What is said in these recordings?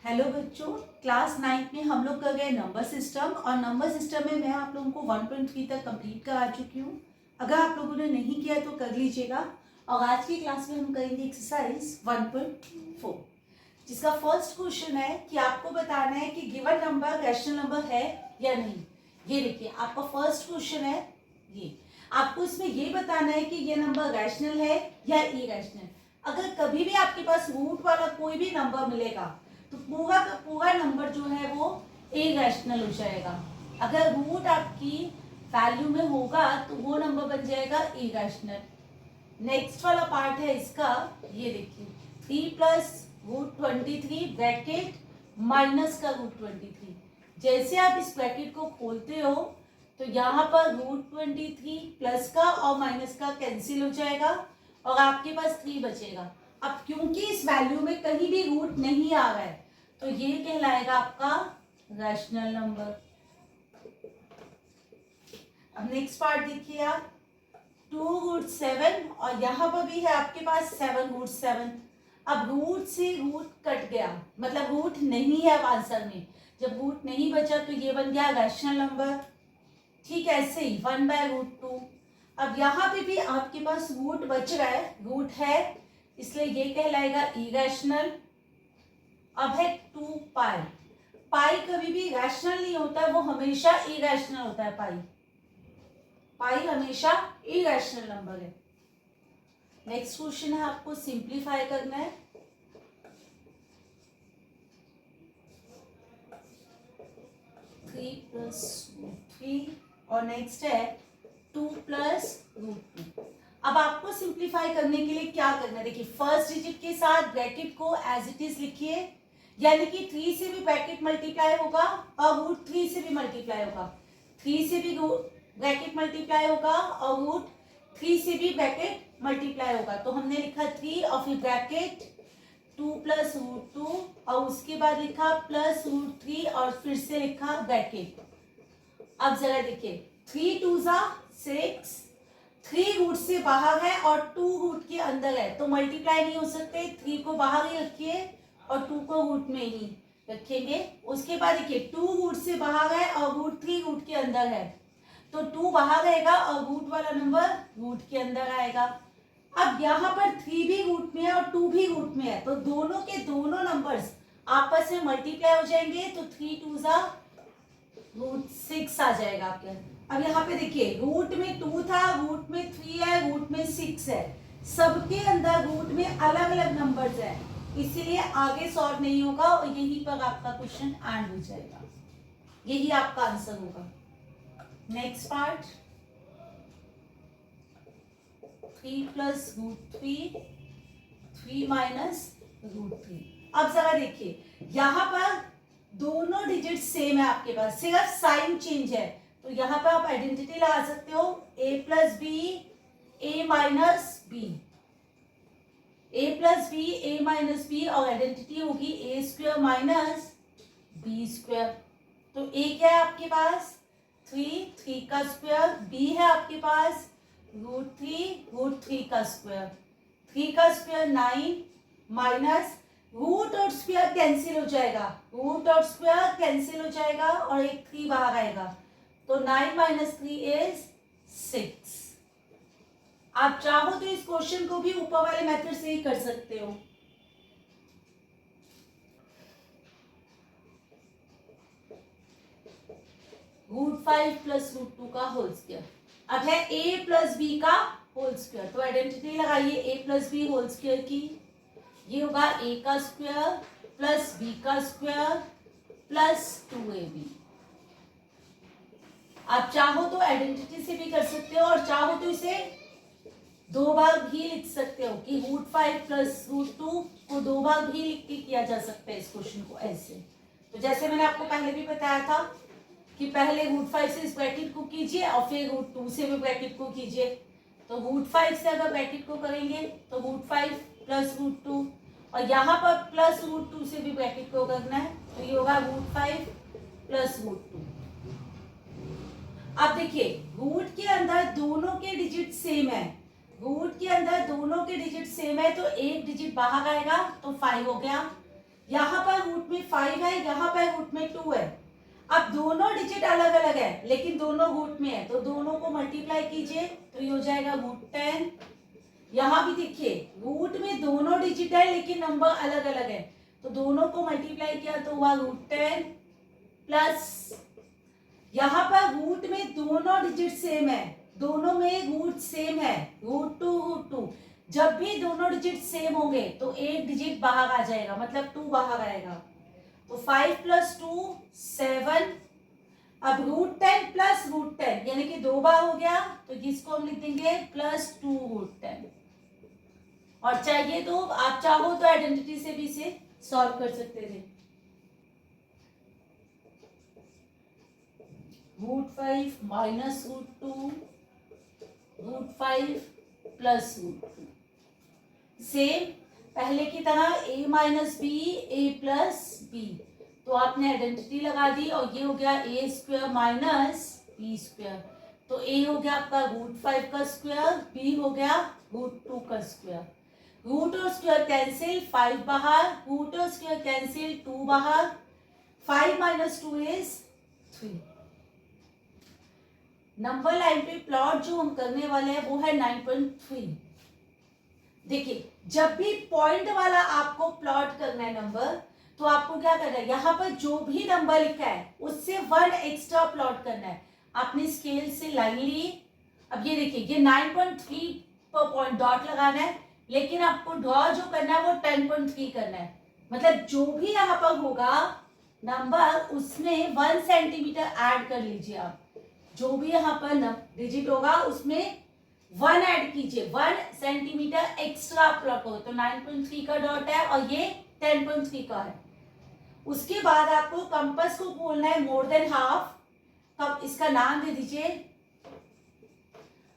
Hello बच्चों, class 9 में हम लोग कर गए नंबर सिस्टम और नंबर सिस्टम में मैं आप लोगों को 1.3 तक कंप्लीट करा चुकी हूँ। अगर आप लोगों ने नहीं किया तो कर लीजिएगा। और आज की क्लास में हम करेंगे एक्सरसाइज 1.4, जिसका फर्स्ट क्वेश्चन है कि आपको बताना है कि गिवन नंबर रैशनल नंबर है या नहीं। ये देखिए, आपका फर्स्ट क्वेश्चन है ये। आपको इसमें ये बताना है कि ये नंबर रैशनल है या इरैशनल। अगर कभी भी आपके पास रूट वाला कोई भी नंबर मिलेगा तो पूरा का पूरा नंबर जो है वो इरैशनल हो जाएगा। अगर रूट आपकी वैल्यू में होगा तो वो नंबर बन जाएगा इरैशनल। नेक्स्ट वाला पार्ट है इसका, ये देखिए 3 प्लस रूट 23 ब्रैकेट माइनस का रूट 23। जैसे आप इस ब्रैकेट को खोलते हो तो यहाँ पर रूट 23 प्लस का और माइनस का कैंसिल हो जाएगा और आपके पास 3 बचेगा। अब क्योंकि इस वैल्यू में कहीं भी रूट नहीं आ रहा है तो ये कहलाएगा आपका रैशनल नंबर। अब नेक्स्ट पार्ट देखिए आप, 2 रूट 7 और यहाँ पर भी है आपके पास 7 रूट 7। अब रूट से रूट कट गया, मतलब रूट नहीं है अब आंसर में। जब रूट नहीं बचा तो ये बन गया रैशनल नंबर। ठीक है, ऐसे ही 1/√2। अब यहाँ पे भी आपके पास रूट बच रहा है, रूट है, इसलिए ये कहलाएगा इरैशनल। अब है 2 पाई। पाई कभी भी रैशनल नहीं होता है, वो हमेशा इरैशनल होता है। पाई हमेशा इरैशनल नंबर है। नेक्स्ट क्वेश्चन है, आपको सिंप्लीफाई करना है। थ्री प्लस रूट 3 और नेक्स्ट है 2 प्लस रूट 2। अब आपको सिंप्लीफाई करने के लिए क्या करना है, देखिए फर्स्ट डिजिट के साथ ब्रैकेट को एज इट इज लिखिए, यानी कि 3 से भी ब्रैकेट मल्टीप्लाई होगा और रूट 3 से भी मल्टीप्लाई होगा। 3 से भी ब्रैकेट मल्टीप्लाई होगा और रूट 3 से भी ब्रैकेट मल्टीप्लाई होगा। तो हमने लिखा 3 और फिर ब्रैकेट 2 प्लस रूट 2 और उसके बाद लिखा प्लस रूट 3 और फिर से लिखा ब्रैकेट। अब जरा देखिए 3 2 6, 3 रूट से बाहर है और 2 रूट के अंदर है तो मल्टीप्लाई नहीं हो सकते। 3 को बाहर ही रखिए और 2 को रूट में ही रखेंगे। उसके बाद देखिए 2 रूट से बाहर है और रूट 3 रूट के अंदर है तो 2 बाहर रहेगा और रूट वाला नंबर रूट के अंदर आएगा। अब यहाँ पर 3 भी रूट में है और 2 भी रूट में है तो दोनों के दोनों नंबर्स आपस में मल्टीप्लाई हो जाएंगे तो 3 2 रूट 6 आ जाएगा आपके। अब यहाँ पे देखिए रूट में 2 था, रूट में 3 है, रूट में 6 है, सबके अंदर रूट में अलग अलग नंबर्स है, इसीलिए आगे सॉल्व नहीं होगा और यहीं पर आपका क्वेश्चन एंड हो जाएगा। यही आपका आंसर होगा। Next part, 3 plus root 3, 3 minus root 3। अब जरा देखिए यहाँ पर दोनों डिजिट सेम है आपके पास, सिर्फ साइन चेंज है तो यहाँ पर आप आइडेंटिटी लगा सकते हो, a plus b a minus b, a plus b a minus b और आइडेंटिटी होगी a square minus b square. तो a क्या है आपके पास 3 का स्क्वायर, b है आपके पास रूट 3 का स्क्वायर, 3 का स्क्वायर 9 माइनस रूट और स्क्वायर कैंसिल हो जाएगा, रूट और स्क्वायर कैंसिल हो जाएगा और एक 3 बाहर आएगा तो 9 माइनस 3 इज 6। आप चाहो तो इस क्वेश्चन को भी ऊपर वाले मेथड से ही कर सकते हो। रूट 5 प्लस रूट 2 का होल स्क्वायर। अब है a प्लस बी का होल स्क्वायर तो आइडेंटिटी लगाइए a plus b whole square की, ये होगा a का स्क्वायर प्लस b का स्क्वायर प्लस 2ab। आप चाहो तो आइडेंटिटी से भी कर सकते हो और चाहो तो इसे 2 बार भी लिख सकते हो कि रूट 5 प्लस रूट 2 को 2 बार भी लिख के किया जा सकता है इस क्वेश्चन को ऐसे। तो जैसे मैंने आपको पहले भी बताया था कि पहले रूट 5 से इस ब्रैकेट को कीजिए और फिर रूट 2 से भी ब्रैकेट को कीजिए। तो रूट 5 से अगर ब्रैकेट को करेंगे तो रूट 5 प्लस रूट 2 और यहाँ पर प्लस रूट 2 से भी ब्रैकेट को करना है तो ये होगा रूट 5 प्लस रूट 2। अब देखिए रूट के अंदर दोनों के डिजिट सेम है, रूट के अंदर दोनों के डिजिट सेम है तो एक डिजिट बाहर आएगा तो 5 हो गया। यहाँ पर रूट में 5 है, यहाँ पर रूट में 2 है। अब दोनों डिजिट अलग अलग है लेकिन दोनों रूट में है, तो दोनों को मल्टीप्लाई कीजिए तो ये हो जाएगा √10। यहाँ भी देखिए रूट में दोनों डिजिट है लेकिन नंबर अलग अलग है, तो दोनों को मल्टीप्लाई किया तो हुआ √10 प्लस यहाँ पर रूट में दोनों डिजिट सेम है, दोनों में रूट सेम है, √2 जब भी दोनों डिजिट सेम होंगे तो एक डिजिट बाहर आ जाएगा, मतलब 2 बाहर आएगा। तो 5 + 2 7। अब √10 प्लस √10 यानी कि 2 बार हो गया, तो जिसको हम लिख देंगे +2 √10। और चाहिए तो आप चाहो तो आइडेंटिटी से भी इसे सॉल्व कर सकते थे। √5 माइनस √2 √5 प्लस √2। सेम पहले की तरह a minus b a plus b, तो आपने आइडेंटिटी लगा दी और ये हो गया a² माइनस b²। तो a हो गया आपका √5 का स्क्वायर, b हो गया √2 का स्क्वायर। रूट और स्क्वायर कैंसिल, 5 बाहर, रूट और स्क्वायर कैंसिल, 2 बाहर, 5 - 2 इज 3। नंबर लाइन पे प्लॉट जो हम करने वाले हैं वो है 9.3। देखिए जब भी पॉइंट वाला आपको प्लॉट करना है नंबर, तो आपको क्या करना है, यहाँ पर जो भी नंबर लिखा है उससे 1 एक्स्ट्रा प्लॉट करना है। आपने स्केल से लाइन ली, अब ये देखिए ये 9.3 पर पॉइंट डॉट लगाना है, लेकिन आपको ड्रॉ जो करना है वो 10.3 करना है। मतलब जो भी यहाँ पर होगा नंबर उसमें 1 सेंटीमीटर ऐड कर लीजिए आप, जो भी यहाँ पर डिजिट होगा उसमें 1 ऐड कीजिए, 1 सेंटीमीटर एक्स्ट्रा प्लॉट हो। तो 9.3 का डॉट है और ये 10.3 का है। उसके बाद आपको कंपास को खोलना है मोर देन हाफ, कब इसका नाम दे दीजिए।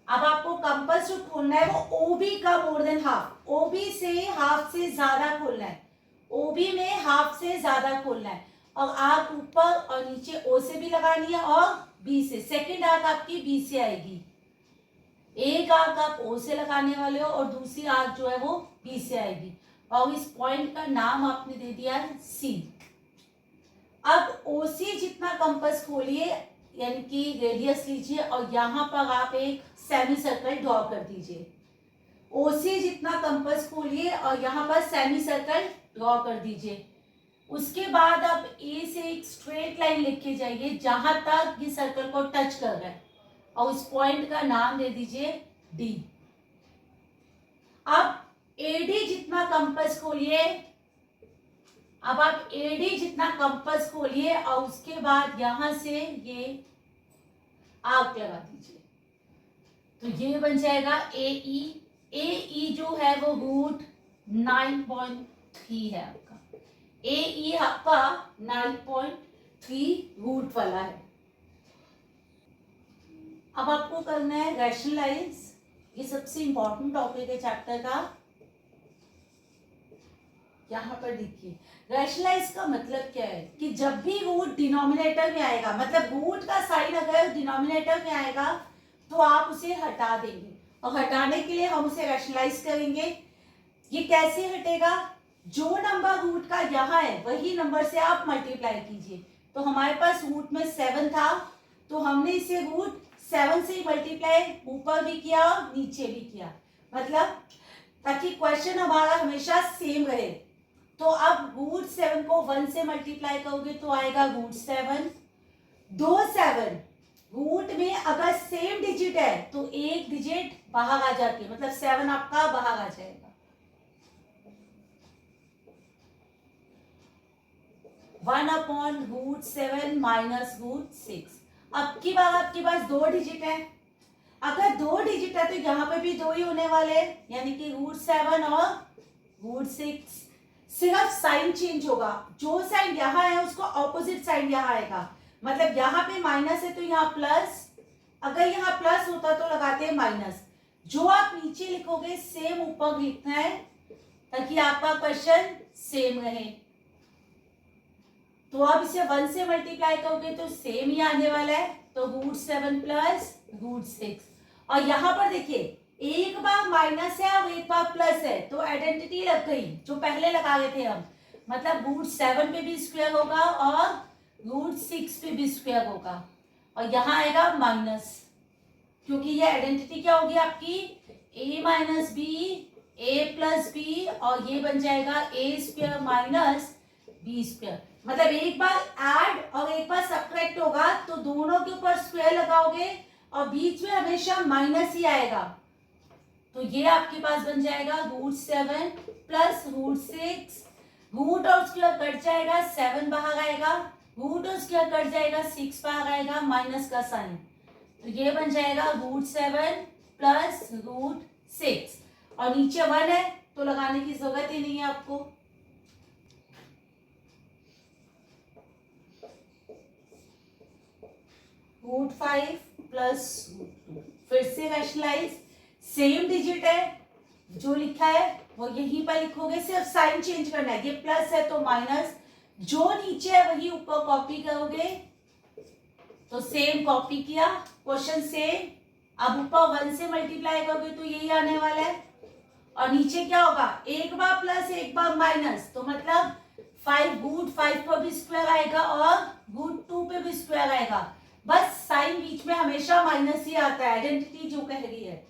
अब आपको कंपास जो खोलना है वो OB का मोर देन हाफ, OB से हाफ से ज्यादा खोलना है, OB में हाफ से ज्यादा खोलना है। और आर्क ऊपर और नीचे O से भी लगानी है और B से, सेकेंड आर्क आपकी B से आएगी। एक आर्क आप O से लगाने वाले हो और दूसरी आर्क जो है वो B से आएगी। और इस पॉइंट का नाम आपने दे दिया है C। अब OC जितना कंपास खोलिए यानी कि रेडियस लीजिए और यहाँ पर आप एक सेमी सर्कल ड्रॉ कर दीजिए। OC जितना कंपास खोलिए और यहाँ पर सेमी सर्कल ड्रॉ कर दीजिए। उसके बाद आप A से एक स्ट्रेट लाइन लिख के जाइए जहां तक ये सर्कल को टच कर रहा है और उस पॉइंट का नाम दे दीजिए D। अब AD जितना कंपास खोलिए, अब आप AD जितना कंपास खोलिए और उसके बाद यहां से ये आर्क लगा दीजिए, तो ये बन जाएगा AE। AE जो है वो √9.3 है आपका, AE आपका 9.3 रूट वाला है। अब आपको करना है रैशनलाइज, ये सबसे इंपॉर्टेंट टॉपिक है चैप्टर का। यहाँ पर देखिए रैशनलाइज का मतलब क्या है कि जब भी रूट डिनोमिनेटर में आएगा, मतलब रूट का साइन अगर डिनोमिनेटर में आएगा तो आप उसे हटा देंगे और हटाने के लिए हम उसे रैशनलाइज करेंगे। ये कैसे हटेगा, जो नंबर रूट का यहाँ है वही नंबर से आप मल्टीप्लाई कीजिए। तो हमारे पास रूट में 7 था तो हमने इसे √7 से मल्टीप्लाई ऊपर भी किया और नीचे भी किया, मतलब ताकि क्वेश्चन हमारा हमेशा सेम रहे। तो अब √7 को 1 से मल्टीप्लाई करोगे तो आएगा √7। 2 7 रूट में अगर सेम डिजिट है तो एक डिजिट बाहर आ जाती है, मतलब 7 आपका बाहर आ जाएगा। 1/√7 माइनस √6। अब की बार आपके पास 2 डिजिट है, अगर 2 डिजिट है तो यहाँ पे भी 2 ही होने वाले हैं, यानी कि √7 और √6। सिर्फ साइन चेंज होगा, जो साइन यहाँ है उसको ऑपोजिट साइन यहाँ आएगा, मतलब यहाँ पे माइनस है तो यहाँ प्लस, अगर यहाँ प्लस होता तो लगाते हैं माइनस। जो आप नीचे लिखोगे सेम ऊपर लिखना है ताकि आपका क्वेश्चन सेम रहे। तो आप इसे 1 से मल्टीप्लाई करोगे तो सेम ही आने वाला है, तो √7 प्लस √6। और यहाँ पर देखिए एक बार माइनस है और एक बार प्लस है तो आइडेंटिटी लग गई जो पहले लगा रहे थे हम। मतलब √7 पे भी स्क्वायर होगा और √6 पे भी स्क्वायर होगा, और यहाँ आएगा माइनस, क्योंकि ये आइडेंटिटी क्या होगी आपकी, a minus b a plus b, और ये बन जाएगा a square minus b square. मतलब एक बार ऐड और एक बार सब्ट्रैक्ट होगा तो दोनों के ऊपर स्क्वायर लगाओगे और बीच में हमेशा माइनस ही आएगा, तो ये आपके पास बन जाएगा √7 प्लस √6, रूट और स्क्वायर कट जाएगा, 7 बाहर आएगा, रूट और स्क्वायर कट जाएगा, 6 बाहर आएगा, माइनस का साइन, तो ये बन जाएगा √7 प्लस √6, और नीचे 1 है तो लगाने की जरूरत ही नहीं है आपको। √5 प्लस √2, फिर से रैशनलाइज, सेम डिजिट है, जो लिखा है वो यहीं पर लिखोगे, सिर्फ साइन चेंज करना है, ये प्लस है तो माइनस, जो नीचे है वही ऊपर कॉपी करोगे, तो सेम कॉपी किया, क्वेश्चन सेम, अब ऊपर 1 से मल्टीप्लाई करोगे तो यही आने वाला है, और नीचे क्या होगा, एक बार प्लस एक बार माइनस, तो मतलब 5 पर भी स्क्वायर आएगा और √2 पे भी स्क्वायर आएगा, बस साइन बीच में हमेशा माइनस ही आता है, आइडेंटिटी जो कह रही है।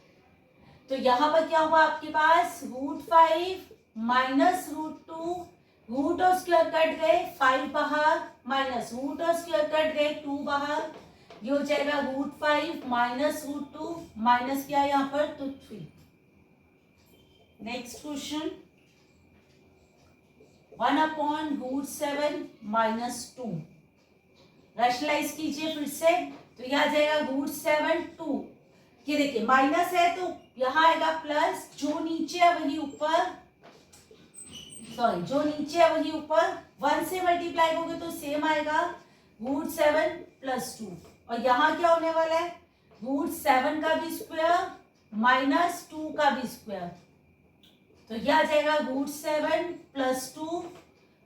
तो यहाँ पर क्या हुआ आपके पास, √5 माइनस √2, रूट और स्क्वायर कट गए, 5 बाहर, माइनस रूट और स्क्वायर कट गए, 2 बाहर, ये हो जाएगा √5 माइनस √2, माइनस क्या है यहाँ पर, तो 3। नेक्स्ट क्वेश्चन, 1/√7 माइनस 2, रैशनलाइज कीजिए फिर से, तो यह आ जाएगा √7 2, ये देखिए माइनस है तो यहाँ आएगा प्लस, जो नीचे है वही ऊपर, सॉरी जो नीचे है वही ऊपर, 1 से मल्टीप्लाई करोगे तो सेम आएगा, √7 प्लस 2, और यहाँ क्या होने वाला है, √7 का भी स्क्वायर माइनस 2 का भी स्क्वायर, तो यह आ जाएगा √7 प्लस 2,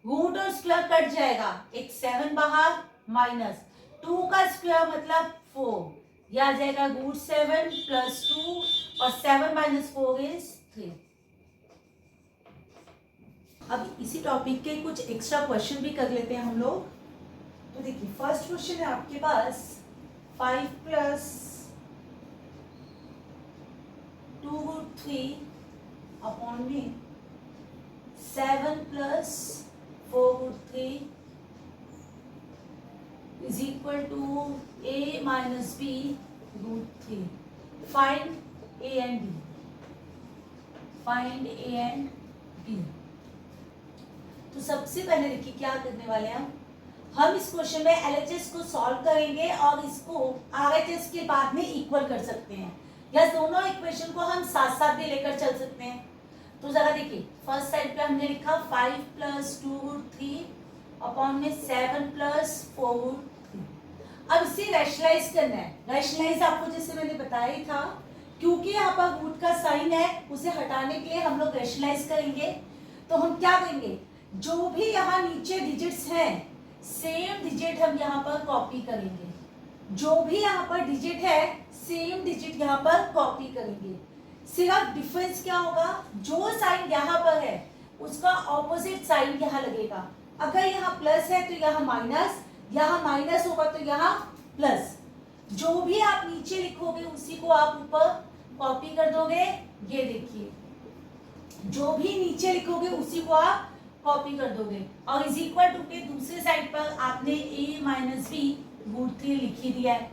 रूट और स्क्वायर कट जाएगा, एक 7 बाहर, माइनस 2 का स्क्वायर मतलब 4, यह आ जाएगा √7 प्लस 2, और 7 माइनस 4 इज 3। अब इसी टॉपिक के कुछ एक्स्ट्रा क्वेश्चन भी कर लेते हैं हम लोग। तो देखिए फर्स्ट क्वेश्चन है आपके पास, 5 प्लस 2√3 अपॉन में 7 plus 4√3 is equal to a minus b √3. Find a and b. Find a and b. तो सबसे पहले देखिए क्या करने वाले हैं हम इस क्वेश्चन में LHS को सॉल्व करेंगे और इसको RHS के बाद में इक्वल कर सकते हैं, या दोनों इक्वेशन को हम साथ साथ भी लेकर चल सकते हैं। तो जरा देखिए फर्स्ट साइड पे हमने लिखा 5 प्लस 2√3 अपॉन में 7 प्लस 4√3। अब इसे रैशनलाइज करना है, रैशनलाइज आपको जैसे मैंने बताया ही था, क्योंकि यहाँ पर रूट का साइन है उसे हटाने के लिए हम लोग रैशनलाइज करेंगे। तो हम क्या करेंगे, जो भी यहाँ नीचे डिजिट्स हैं सेम डिजिट हम यहाँ पर कॉपी करेंगे, जो भी यहाँ पर डिजिट है सेम डिजिट यहाँ पर कॉपी करेंगे। सिर्फ डिफरेंस क्या होगा, जो साइन यहाँ पर है उसका ऑपोजिट साइन यहाँ लगेगा। अगर यहाँ प्लस है तो यहाँ माइनस, यहाँ माइनस होगा तो यहाँ प्लस। जो भी आप नीचे लिखोगे उसी को आप ऊपर कॉपी कर दोगे। ये देखिए जो भी नीचे लिखोगे उसी को आप कॉपी कर दोगे, और इज इक्वल टू के दूसरे साइड पर आपने a माइनस बी √3 लिख ही दिया है।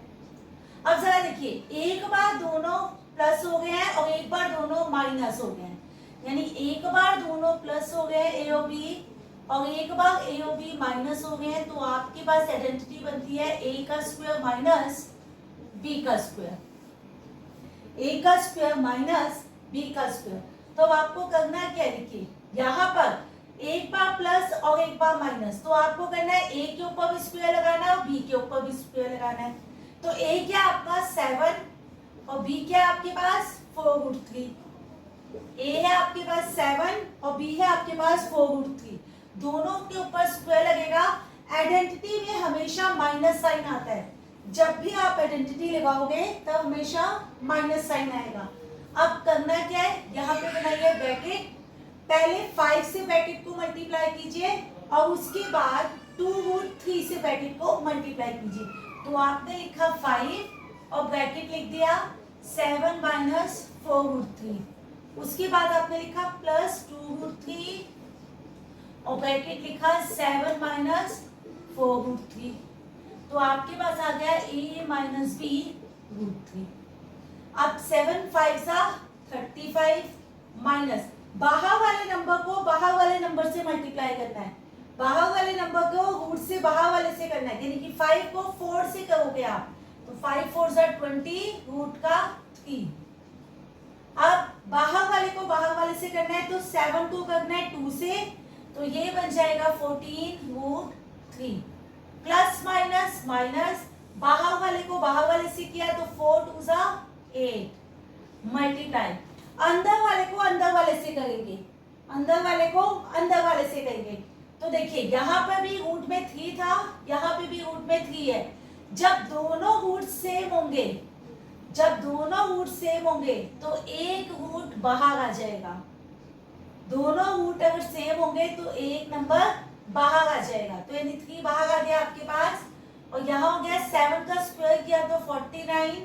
अब जरा देखिए एक बार दोनों प्लस हो गए हैं और एक बार दोनों माइनस हो गए हैं, यानी एक बार दोनों प्लस हो गए a और b और एक बार a और b माइनस हो गए हैं, तो आपके पास आइडेंटिटी बनती है a का स्क्वायर माइनस b का स्क्वायर, a का स्क्वायर माइनस b का स्क्वायर। तो अब आपको करना है क्या, देखिए यहाँ पर एक बार प्लस और एक बार माइनस, तो आपको करना है a के ऊपर भी स्क्वायर लगाना है और b के ऊपर भी स्क्वायर लगाना है। तो a क्या आपका 7 और b क्या है आपके पास 4√3, a है आपके पास 7 और b है आपके पास 4√3, दोनों के ऊपर स्क्वायर लगेगा। आइडेंटिटी में हमेशा माइनस साइन आता है, जब भी आप आइडेंटिटी लगाओगे तब हमेशा माइनस साइन आएगा। अब करना क्या है, यहाँ पे बनाइए ब्रैकेट पहले 5 से ब्रैकेट को मल्टीप्लाई कीजिए और उसके बाद 2√3 से ब्रैकेट को मल्टीप्लाई कीजिए। तो आपने लिखा 5 और ब्रैकेट लिख दिया 7 माइनस 4√3। उसके बाद आपने लिखा प्लस 2√3 और ब्रैकेट लिखा 7 माइनस 4√3। तो आपके पास आ गया a माइनस b√3। अब 7 5 35 माइनस बाहर वाले नंबर को बाहर वाले नंबर से मल्टीप्लाई करना है। बाहर वाले नंबर को रूट से बाहर वाले से करना है, यानी कि 5 को 4 से करोगे आप, तो 5 4 20 रूट का 3। अब बाहर वाले को बाहर वाले से करना है, तो 7 को करना है 2 से, तो ये बन जाएगा 14√3। प्लस माइनस माइनस बाहर वाले को बाहर वाले से किया तो 4 2 8 मल्टीप्लाई अंदर वाले को अंदर वाले से करेंगे, अंदर वाले को अंदर वाले से करेंगे। तो देखिए यहाँ पर भी रूट में 3 था, यहाँ पे भी रूट में 3 है। जब दोनों रूट सेम होंगे, जब दोनों रूट सेम होंगे तो एक रूट बाहर आ जाएगा। दोनों रूट अगर सेम होंगे तो एक नंबर बाहर आ जाएगा। तो यानी 3 बाहर आ गया आपके पास, और यहाँ हो गया 7 का स्क्वायर किया तो 49,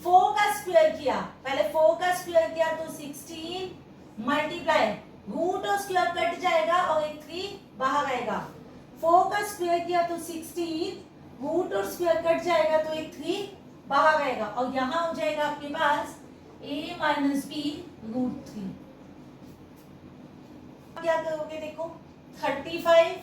4 का स्क्वायर किया, पहले 4 का स्क्वायर किया तो 16 मल्टीप्लाई रूट और स्क्वायर कट जाएगा और एक 3 बाहर आएगा। 4 का स्क्वायर किया तो 16 रूट और स्क्वायर कट जाएगा तो एक 3 बाहर आएगा, और यहाँ हो जाएगा आपके पास a माइनस b√3। क्या करोगे देखो, 35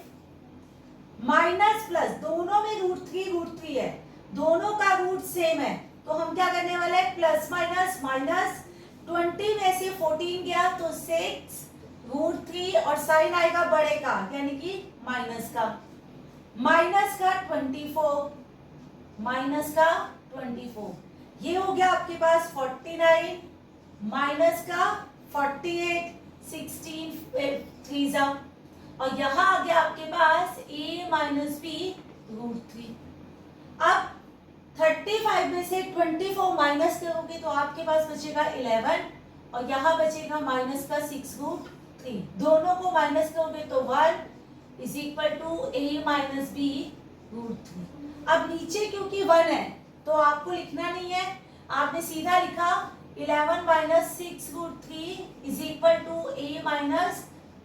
माइनस प्लस, दोनों में √3 है, दोनों का रूट सेम है, तो हम क्या करने वाले हैं प्लस माइनस माइनस। 20 में से 14 गया तो 6√3 और साइन आएगा बड़े का यानी कि माइनस का, माइनस का 24, माइनस का 24। ये हो गया आपके पास 49 माइनस का 48, 16 3 और यहाँ आ गया आपके पास a माइनस b√3। अब 35 में से 24 माइनस करोगे तो आपके पास बचेगा 11 और यहाँ बचेगा माइनस का 6√3। दोनों को माइनस करोगे तो 1 is equal to a minus b√3। अब नीचे क्योंकि 1 है तो आपको लिखना नहीं है, आपने सीधा लिखा 11 minus 6√3 is equal to a minus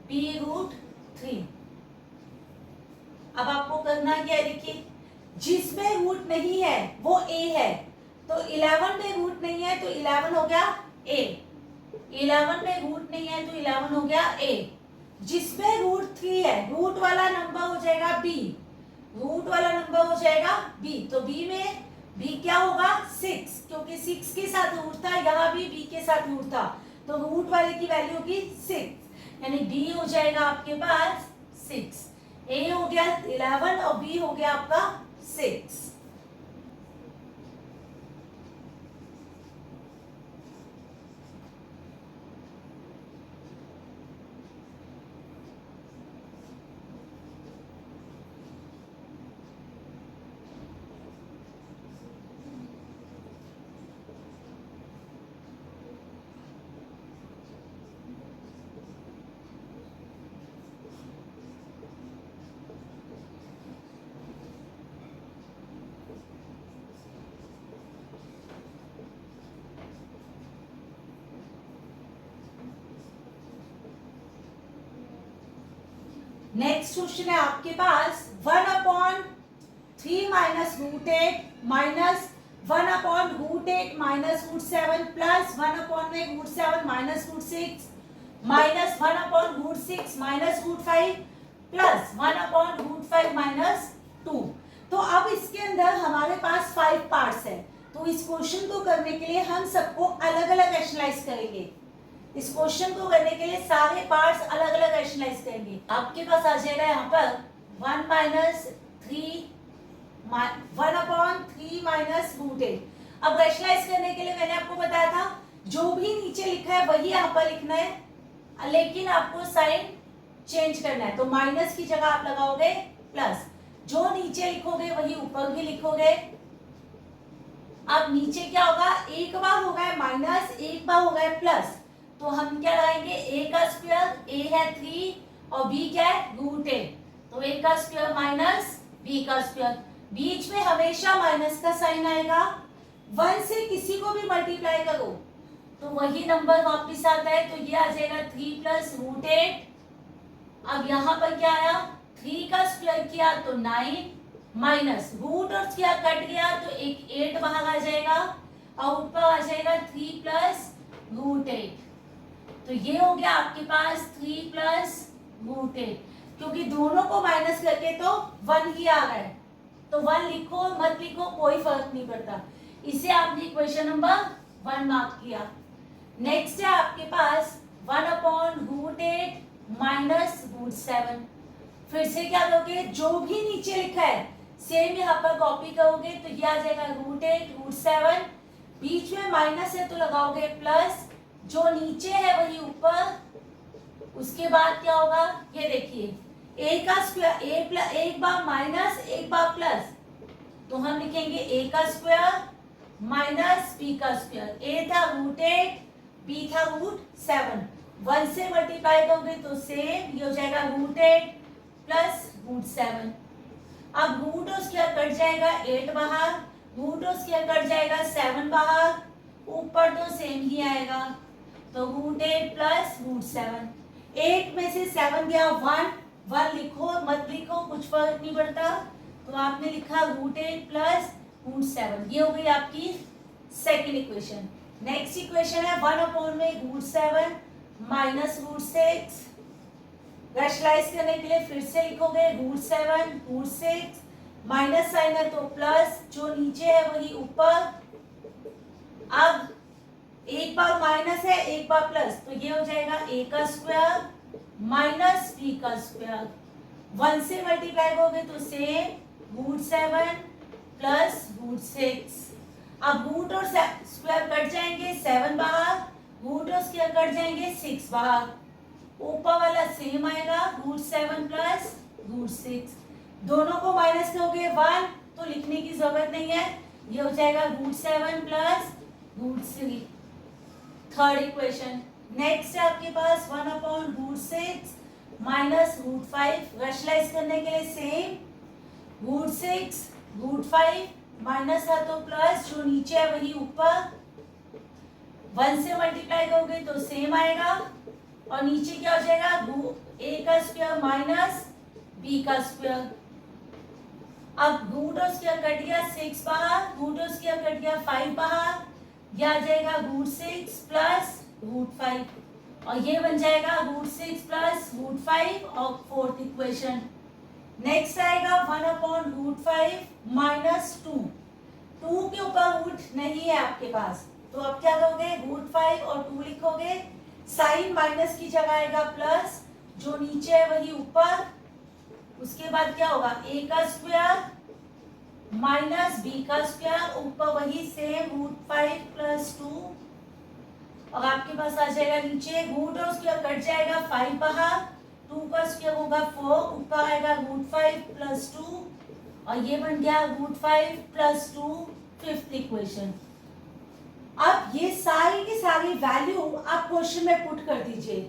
b√3। अब आपको करना क्या है, देखिए जिसमें रूट नहीं है वो a है, तो 11 में रूट नहीं है तो 11 हो गया a, 11 में रूट नहीं है तो 11 हो गया a। जिसमें √3 है, रूट वाला नंबर हो जाएगा b, रूट वाला नंबर हो जाएगा b, तो b में b क्या होगा 6, क्योंकि 6 के साथ रूट था, यहाँ भी b के साथ रूट था, तो रूट वाले की वैल्यू होगी 6, यानी b हो जाएगा आपके पास 6। a हो गया 11 और b हो गया आपका 6। नेक्स्ट क्वेश्चन है आपके पास 1/3 minus √8 minus 1/√8 minus √7 plus 1/√7 minus √6 minus 1/√6 minus √5 plus 1/√5 minus 2। तो अब इसके अंदर हमारे पास 5 पार्ट्स है, तो इस क्वेश्चन को करने के लिए हम सबको अलग अलग रैशनलाइज करेंगे। इस क्वेश्चन को करने के लिए सारे पार्ट्स अलग अलग रैशनलाइज करेंगे। आपके पास आ जाएगा यहाँ पर 1/3 माइनस √8। अब रैशनलाइज करने के लिए मैंने आपको बताया था जो भी नीचे लिखा है वही यहाँ पर लिखना है, लेकिन आपको साइन चेंज करना है, तो माइनस की जगह आप लगाओगे प्लस, जो नीचे लिखोगे वही ऊपर भी लिखोगे। अब नीचे क्या होगा, एक बार होगा माइनस, एक बार होगा प्लस, तो हम क्या लगाएंगे, a का स्क्वायर, a है 3 और b क्या है √8, तो a का स्क्वायर माइनस b का स्क्वायर, बीच में हमेशा माइनस का साइन आएगा। 1 से किसी को भी मल्टीप्लाई करो तो वही नंबर वापस आता है, तो ये आ जाएगा 3 प्लस √8। अब यहाँ पर क्या आया, 3 का स्क्वायर किया तो 9 माइनस रूट और स्क्वायर कट गया तो एक 8 बाहर आ जाएगा और ऊपर आ जाएगा 3 प्लस √8। तो ये हो गया आपके पास 3 प्लस √8, क्योंकि दोनों को माइनस करके तो 1 ही आ गए, तो 1 लिखो मत लिखो कोई फर्क नहीं पड़ता। इसे आपने इक्वेशन नंबर 1 मार्क किया। नेक्स्ट है आपके पास 1/√8 माइनस √7। फिर से क्या करोगे, जो भी नीचे लिखा है सेम यहाँ पर कॉपी करोगे, तो ये आ जाएगा √8 √7, बीच में माइनस है तो लगाओगे प्लस, जो नीचे है वही ऊपर। उसके बाद क्या होगा, ये देखिए a का स्क्वायर, एक बार माइनस एक बार प्लस, तो हम लिखेंगे a का स्क्वायर माइनस b का स्क्वायर। a था √8, b था √7, 1 से मल्टीप्लाई करोगे तो सेम ये हो जाएगा √8 प्लस √7। अब रूट और स्क्वायर कट जाएगा, 8 बाहर, रूट और स्क्वायर कट जाएगा 7 बाहर, ऊपर तो सेम ही आएगा, तो √8 प्लस √7। 8 में से 7 गया 1 लिखो मत लिखो कुछ फर्क नहीं पड़ता, तो आपने लिखा √8 प्लस √7। ये हो गई आपकी सेकेंड इक्वेशन। नेक्स्ट इक्वेशन है 1/√7 माइनस √6। रैशनलाइज करने के लिए फिर से लिखोगे √7 √6, माइनस साइन है तो प्लस, जो नीचे है वही ऊपर। अब एक बार माइनस है एक बार प्लस, तो ये हो जाएगा a का स्क्वायर माइनस b का स्क्वायर। 1 से मल्टीप्लाई करोगे तो सेम √7 प्लस √6। अब रूट और स्क्वायर कट जाएंगे, 7 बाहर, रूट और स्क्वायर कट जाएंगे 6 बाहर, ऊपर वाला सेम आएगा √7 प्लस √6। दोनों को माइनस करोगे 1, तो लिखने की जरूरत नहीं है, ये हो जाएगा √7 प्लस √3। Third equation. नेक्स्ट है आपके पास 1/√6 माइनस √5। रैशनलाइज करने के लिए सेम √6 √5, माइनस है तो प्लस, जो नीचे है वही ऊपर। 1 से मल्टीप्लाई करोगे तो सेम आएगा, और नीचे क्या हो जाएगा, a का स्क्वायर माइनस b का स्क्वायर। अब रूट और स्क्वायर कट गया 6 बाहर, रूट और स्क्वायर कट गया 5 बाहर, यह आ जाएगा √6 प्लस √5, और ये बन जाएगा √6 प्लस √5 और फोर्थ इक्वेशन। नेक्स्ट आएगा 1/√5 माइनस 2। 2 के ऊपर रूट नहीं है आपके पास, तो अब क्या करोगे, √5 और 2 लिखोगे, साइन माइनस की जगह आएगा प्लस, जो नीचे है वही ऊपर। उसके बाद क्या होगा, a का स्क्वायर माइनस b का स्क्वायर, ऊपर वही सेम √5 प्लस 2, और आपके पास आ जाएगा नीचे रूट और स्क्वायर कट जाएगा 5 बाहर, 2 का स्क्वायर होगा 4, ऊपर आएगा √5 प्लस 2, और ये बन गया √5 प्लस 2 फिफ्थ इक्वेशन। अब ये सारी की सारी वैल्यू आप क्वेश्चन में पुट कर दीजिए,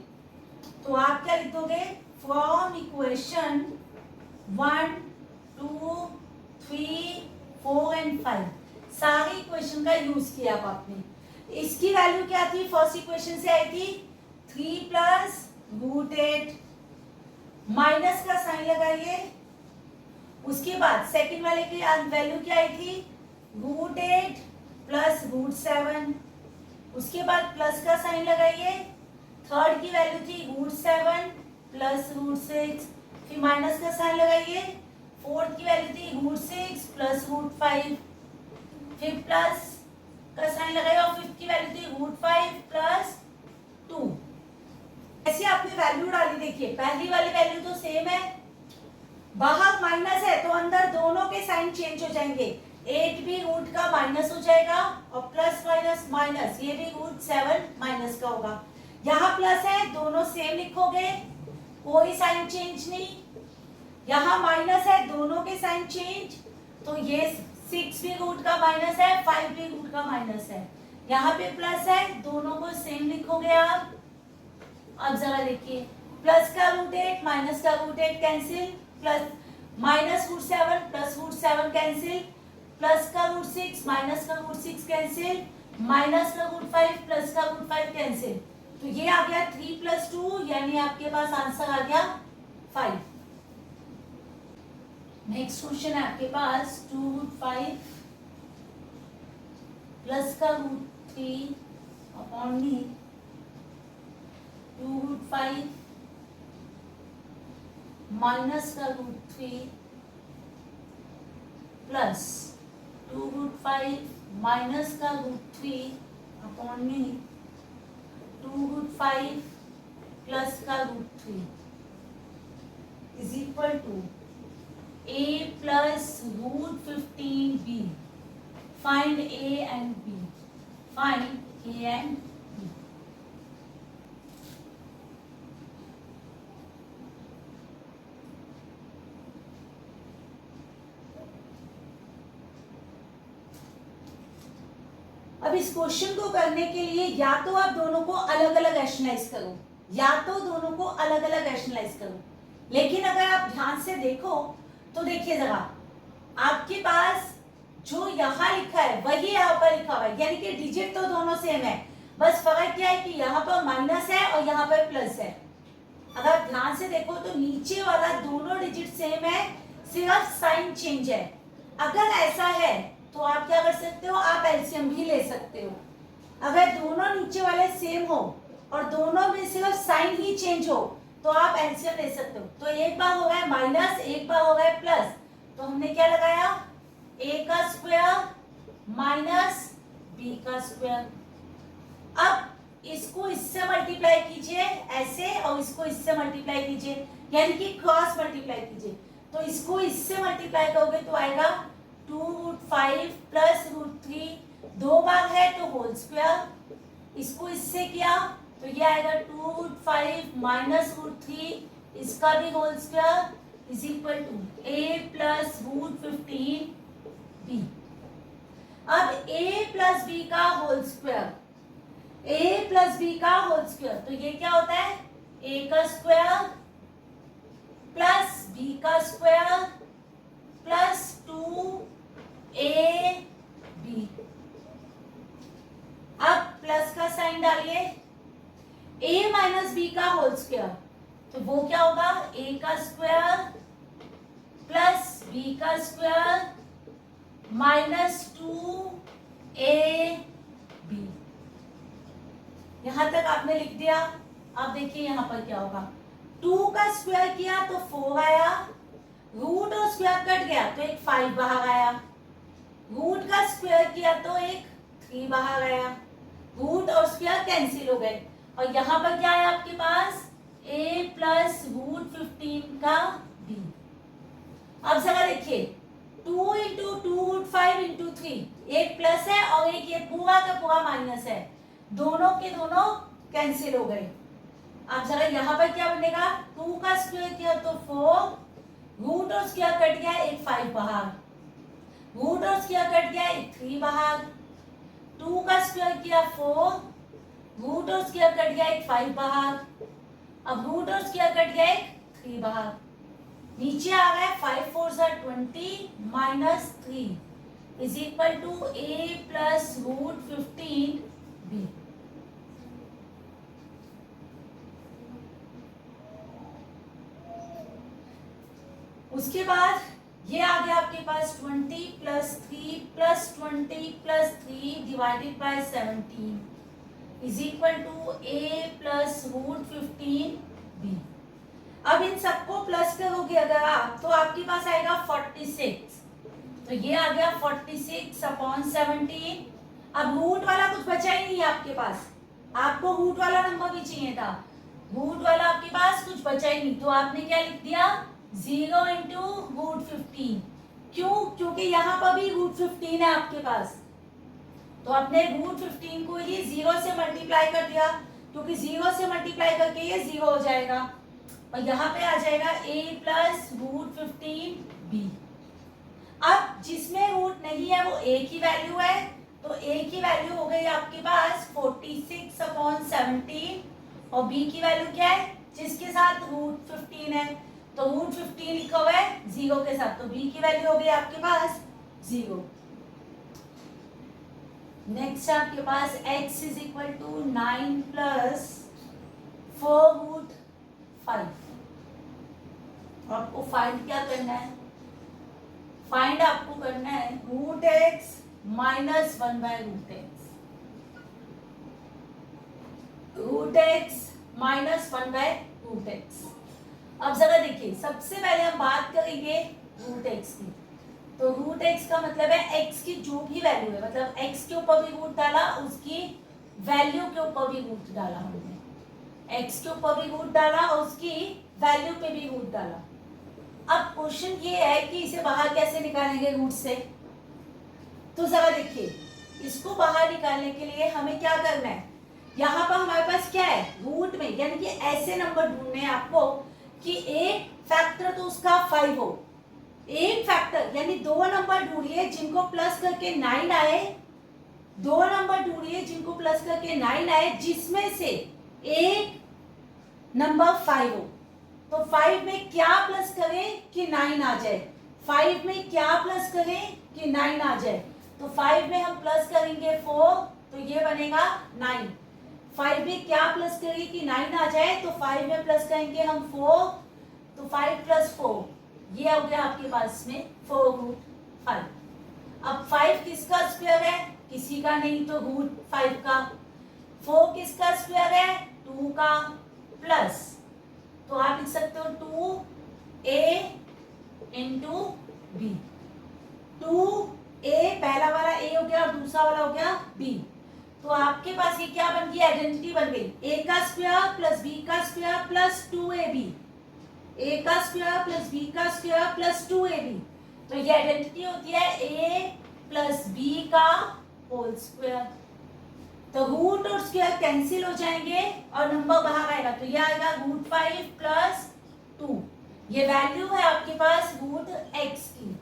तो आप क्या लिखोगे, फ्रॉम इक्वेशन 1 2 3 4 एंड 5, सारी इक्वेशन का यूज किया आप आपने। इसकी वैल्यू क्या थी, फर्स्ट इक्वेशन से आई थी 3 प्लस √8, माइनस का साइन लगाइए। उसके बाद सेकंड वाले की वैल्यू क्या आई थी, √8 प्लस √7, उसके बाद प्लस का साइन लगाइए। थर्ड की वैल्यू थी √7 प्लस √6, फिर माइनस का साइन लगाइए। फोर्थ की वैल्यू थी √6 प्लस √5, फिर प्लस का साइन लगाइए, और फिफ्थ की वैल्यू थी √5 प्लस 2। ऐसे आपने वैल्यू डाली, देखिए पहली वाली वैल्यू तो सेम है, बाहर माइनस है तो अंदर दोनों के साइन चेंज हो जाएंगे, 8 भी रूट का माइनस हो जाएगा, और प्लस माइनस माइनस, ये भी √7 माइनस का होगा। यहाँ प्लस है, दोनों सेम लिखोगे, कोई साइन चेंज नहीं। यहाँ माइनस है, दोनों के साइन चेंज, तो ये 6 भी रूट का माइनस है, 5 भी रूट का माइनस है। यहाँ पे प्लस है, दोनों को सेम लिखोगे आप, अब जरा देखिए, प्लस का रूट 8 माइनस का root 8 cancel, plus minus root 7 plus root 7 cancel, plus का रूट 6 माइनस का रूट 6 कैंसिल, माइनस का रूट 5 प्लस का रूट 5 कैंसिल। तो ये आ गया 3 + 2, यानी आपके पास आंसर आ गया 5। नेक्स्ट क्वेश्चन है आपके पास 2√5 प्लस का रूट 3 अपॉन में 2√5 माइनस का रूट 3 प्लस 2√5 माइनस का रूट 3 अपॉन में 2√5 प्लस का root 3 is equal to a plus root 15b. Find a and b. Find a and b. अब इस क्वेश्चन को करने के लिए या तो आप दोनों को अलग अलग रैशनलाइज करो, या तो दोनों को अलग अलग रैशनलाइज करो। लेकिन अगर आप ध्यान से देखो तो देखिए जरा, आपके पास जो यहाँ लिखा है वही यहाँ पर लिखा हुआ है, यानी कि डिजिट तो दोनों सेम है, बस फर्क क्या है कि यहाँ पर माइनस है और यहाँ पर प्लस है। अगर ध्यान से देखो तो नीचे वाला दोनों डिजिट सेम है, सिर्फ साइन चेंज है। अगर ऐसा है तो आप क्या कर सकते हो, आप एलसीएम भी ले सकते हो। अगर दोनों नीचे वाले सेम हो और दोनों में सिर्फ साइन ही चेंज हो तो आप एलसीएम ले सकते हो। तो एक बार हो गया माइनस, एक बार हो गया प्लस, तो हमने क्या लगाया, a का स्क्वायर माइनस b का स्क्वायर। अब इसको इससे मल्टीप्लाई कीजिए ऐसे, और इसको इससे मल्टीप्लाई कीजिए, यानी कि क्रॉस मल्टीप्लाई कीजिए। तो इसको इससे मल्टीप्लाई करोगे तो आएगा 2√5 प्लस √3, 2 बार है तो होल स्क्वायर। इसको इससे किया तो ये आएगा 2√5 माइनस √3, इसका भी whole square is equal to a plus √15b। अब a प्लस b का whole square, a plus b का होल स्क्वायर, तो ये क्या होता है, a का स्क्वायर प्लस b का स्क्वायर प्लस 2ab। अब प्लस का साइन डालिए, a माइनस b का होल स्क्वायर, तो वो क्या होगा, a का स्क्वायर प्लस b का स्क्वायर माइनस 2ab। यहां तक आपने लिख दिया। अब देखिए यहां पर क्या होगा, 2 का स्क्वायर किया तो 4 आया, रूट और स्क्वायर कट गया तो एक 5 बाहर आया, रूट का स्क्वायर किया तो एक 3 बाहर आया, रूट और स्क्वायर कैंसिल हो गए। और यहाँ पर क्या है आपके पास, a प्लस √15 का b। अब जरा देखिए, 2 इंटू 2√5 इंटू 3, एक प्लस है और एक ये पूरा का पूरा माइनस है, दोनों के दोनों कैंसिल हो गए। अब जरा यहाँ पर क्या बनेगा, 2 का स्क्वायर किया तो 4, रूट और स्क्वायर कट गया एक 5 बाहर, रूट और स्क्वायर कट गया एक 3 बाहर, 2 का स्क्वायर किया 4, रूट और स्क्वायर कट गया एक 5 बाहर, अब रूट और स्क्वायर कट गया एक 3 बाहर, नीचे आ गया 5 4 20 minus 3 is equal to a plus √15b। उसके बाद ये आ गया आपके पास 20 plus 3 plus 20 plus 3 divided by 17 is equal to a plus √15b। अब इन सबको प्लस करोगे अगर आप तो आपके पास आएगा 46, तो ये आ गया 46 अपॉन 17। अब रूट वाला कुछ बचा ही नहीं है आपके पास, आपको रूट वाला नंबर भी चाहिए था, रूट वाला आपके पास कुछ बचा ही नहीं, तो आपने क्या लिख दिया 0 इंटू √15। क्यों, क्योंकि यहाँ पर भी √15 है आपके पास, तो आपने √15 को ही 0 से मल्टीप्लाई कर दिया, क्योंकि 0 से मल्टीप्लाई करके ये 0 हो जाएगा और यहाँ पे आ जाएगा a प्लस √15b। अब जिसमें रूट नहीं है वो a की वैल्यू है, तो a की वैल्यू हो गई आपके पास 46 अपॉन 17 और b की वैल्यू क्या है, जिसके साथ रूट 15 है, तो रूट 15 लिखा हुआ है 0 के साथ, तो b की वैल्यू हो गई आपके पास 0। नेक्स्ट आपके पास x is equal to 9 plus 4 root 5। आपको फाइंड क्या करना है, फाइंड आपको करना है root x minus 1 by root x, root x minus 1 by root x. अब जरा देखिए, सबसे पहले हम बात करेंगे रूट एक्स की। तो रूट एक्स का मतलब है एक्स की जो भी वैल्यू है, मतलब एक्स के ऊपर भी रूट डाला, उसकी वैल्यू के ऊपर भी रूट डाला हमने, एक्स के ऊपर भी रूट डाला और उसकी वैल्यू पे भी रूट डाला। अब क्वेश्चन ये है कि इसे बाहर कैसे निकालेंगे रूट से। तो जरा देखिए, इसको बाहर निकालने के लिए हमें क्या करना है, यहाँ पर हमारे पास क्या है, रूट में, यानी कि ऐसे नंबर ढूंढने हैं आपको कि एक फैक्टर तो उसका 5 हो, एक फैक्टर यानी दो नंबर ढूंढिए जिनको प्लस करके 9 आए, दो नंबर ढूंढिए जिनको प्लस करके 9 आए, जिसमें से एक नंबर 5 हो। तो 5 में क्या प्लस करें कि 9 आ जाए, 5 में क्या प्लस करें कि 9 आ जाए, तो 5 में हम प्लस करेंगे 4, तो ये बनेगा 9। 5 में क्या प्लस करेंगे कि 9 आ जाए, तो 5 में प्लस करेंगे हम 4, तो 5 प्लस 4 ये हो गया आपके पास में 4 रूट 5। अब 5 किसका स्क्वायर है, किसी का नहीं, तो रूट 5 का। 4 किसका स्क्वायर है, 2 का, प्लस, तो आप लिख सकते हो 2a इंटू बी। 2a पहला वाला a हो गया और दूसरा वाला हो गया b। तो आपके पास ये क्या बन गई, आइडेंटिटी बन गई, a का स्क्वायर प्लस b का स्क्वायर प्लस 2ab, a का स्क्वायर प्लस b का स्क्वायर प्लस 2ab। तो ये आइडेंटिटी होती है a प्लस b का होल स्क्वायर। तो रूट और स्क्वायर कैंसिल हो जाएंगे और नंबर बाहर आएगा, तो ये आएगा रूट 5 प्लस 2। ये वैल्यू है आपके पास रूट एक्स की,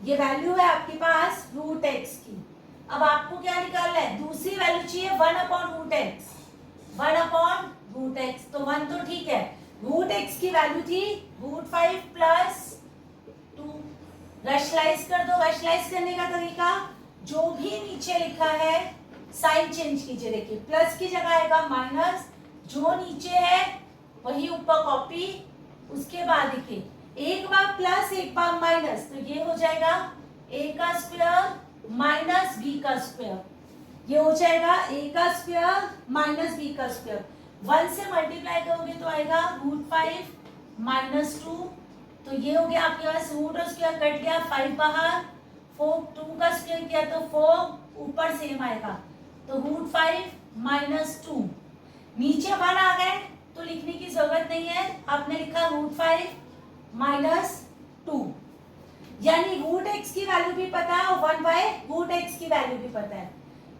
ये वैल्यू है आपके पास रूट एक्स की। अब आपको क्या निकालना है, दूसरी वैल्यू चाहिए 1 upon root x, 1 upon root x, तो 1 तो ठीक है, रूट एक्स की वैल्यू थी रूट 5 प्लस 2। रैशनलाइज कर दो, रैशनलाइज करने का तरीका, जो भी नीचे लिखा है साइन चेंज कीजिए, देखिए प्लस की जगह आएगा माइनस, जो नीचे है वही ऊपर कॉपी, उसके बाद देखिए एक बार प्लस एक बार माइनस, तो ये हो जाएगा a का स्क्वायर माइनस b का स्क्वायर, ये हो जाएगा a का स्क्वायर माइनस b का स्क्वायर। 1 से मल्टीप्लाई करोगे तो आएगा रूट 5 माइनस 2, तो ये हो गया आपके पास, रूट और स्क्वायर कट गया, 5 बाहर, 4 2 का स्क्वायर किया तो 4 ऊपर सेम आएगा, तो रूट 5 माइनस 2। नीचे 1 आ गए तो लिखने की जरूरत नहीं है, आपने लिखा रूट 5 माइनस 2, यानी रूट एक्स की वैल्यू भी पता है और 1 बाय रूट एक्स की वैल्यू भी पता है।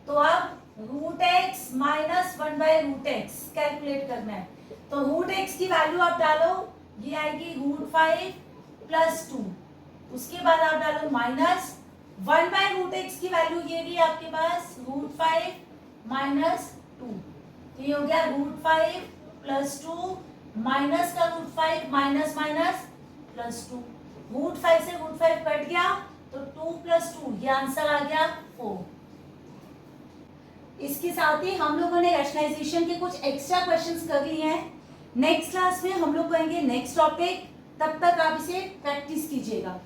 तो अब root x minus 1 by root x calculate करना है, तो रूट एक्स की वैल्यू आप डालो, ये आएगी रूट 5 प्लस 2, उसके बाद आप डालो माइनस 1 बाय रूट एक्स की वैल्यू ये भी आपके पास रूट 5 माइनस 2, तो ये हो गया रूट 5 प्लस 2 माइनस का root 5 minus minus plus 2, root 5 से रूट 5 कट गया तो 2 प्लस 2, ये आंसर आ गया 4। इसके साथ ही हम लोगों ने रैशनलाइजेशन के कुछ एक्स्ट्रा क्वेश्चंस कर लिए हैं। नेक्स्ट क्लास में हम लोग करेंगे नेक्स्ट टॉपिक, तब तक आप इसे प्रैक्टिस कीजिएगा।